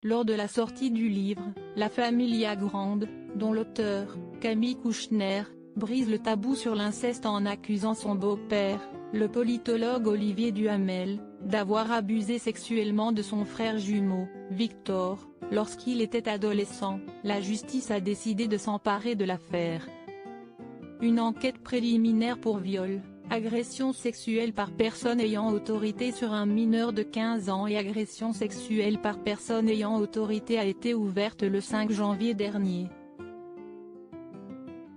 lors de la sortie du livre, la Familia Grande, dont l'auteur, Camille Kouchner, brise le tabou sur l'inceste en accusant son beau-père, le politologue Olivier Duhamel, d'avoir abusé sexuellement de son frère jumeau, Victor, lorsqu'il était adolescent. La justice a décidé de s'emparer de l'affaire. Une enquête préliminaire pour viol, agression sexuelle par personne ayant autorité sur un mineur de 15 ans et agression sexuelle par personne ayant autorité a été ouverte le 5 janvier dernier.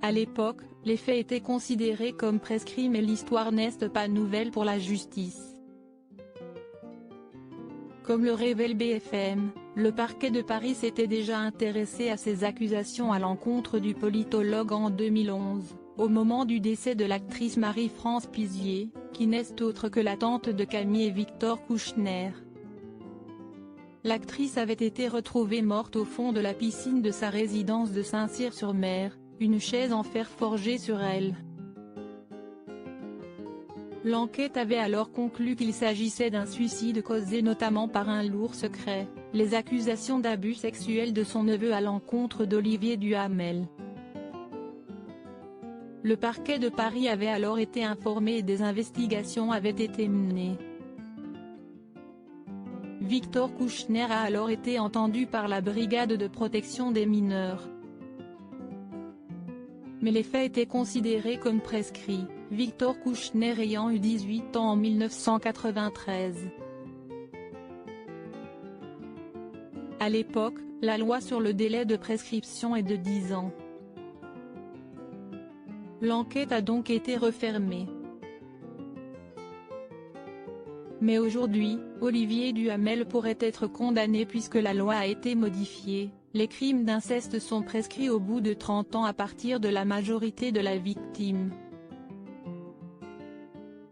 À l'époque, les faits étaient considérés comme prescrits mais l'histoire n'est pas nouvelle pour la justice. Comme le révèle BFM, le parquet de Paris s'était déjà intéressé à ces accusations à l'encontre du politologue en 2011, au moment du décès de l'actrice Marie-France Pizier, qui n'est autre que la tante de Camille et Victor Kouchner. L'actrice avait été retrouvée morte au fond de la piscine de sa résidence de Saint-Cyr-sur-Mer, une chaise en fer forgé sur elle. L'enquête avait alors conclu qu'il s'agissait d'un suicide causé notamment par un lourd secret, les accusations d'abus sexuels de son neveu à l'encontre d'Olivier Duhamel. Le parquet de Paris avait alors été informé et des investigations avaient été menées. Victor Kouchner a alors été entendu par la brigade de protection des mineurs. Mais les faits étaient considérés comme prescrits, Victor Kouchner ayant eu 18 ans en 1993. À l'époque, la loi sur le délai de prescription est de 10 ans. L'enquête a donc été refermée. Mais aujourd'hui, Olivier Duhamel pourrait être condamné puisque la loi a été modifiée. Les crimes d'inceste sont prescrits au bout de 30 ans à partir de la majorité de la victime.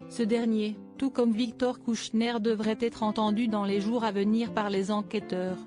Ce dernier, tout comme Victor Kouchner, devrait être entendu dans les jours à venir par les enquêteurs.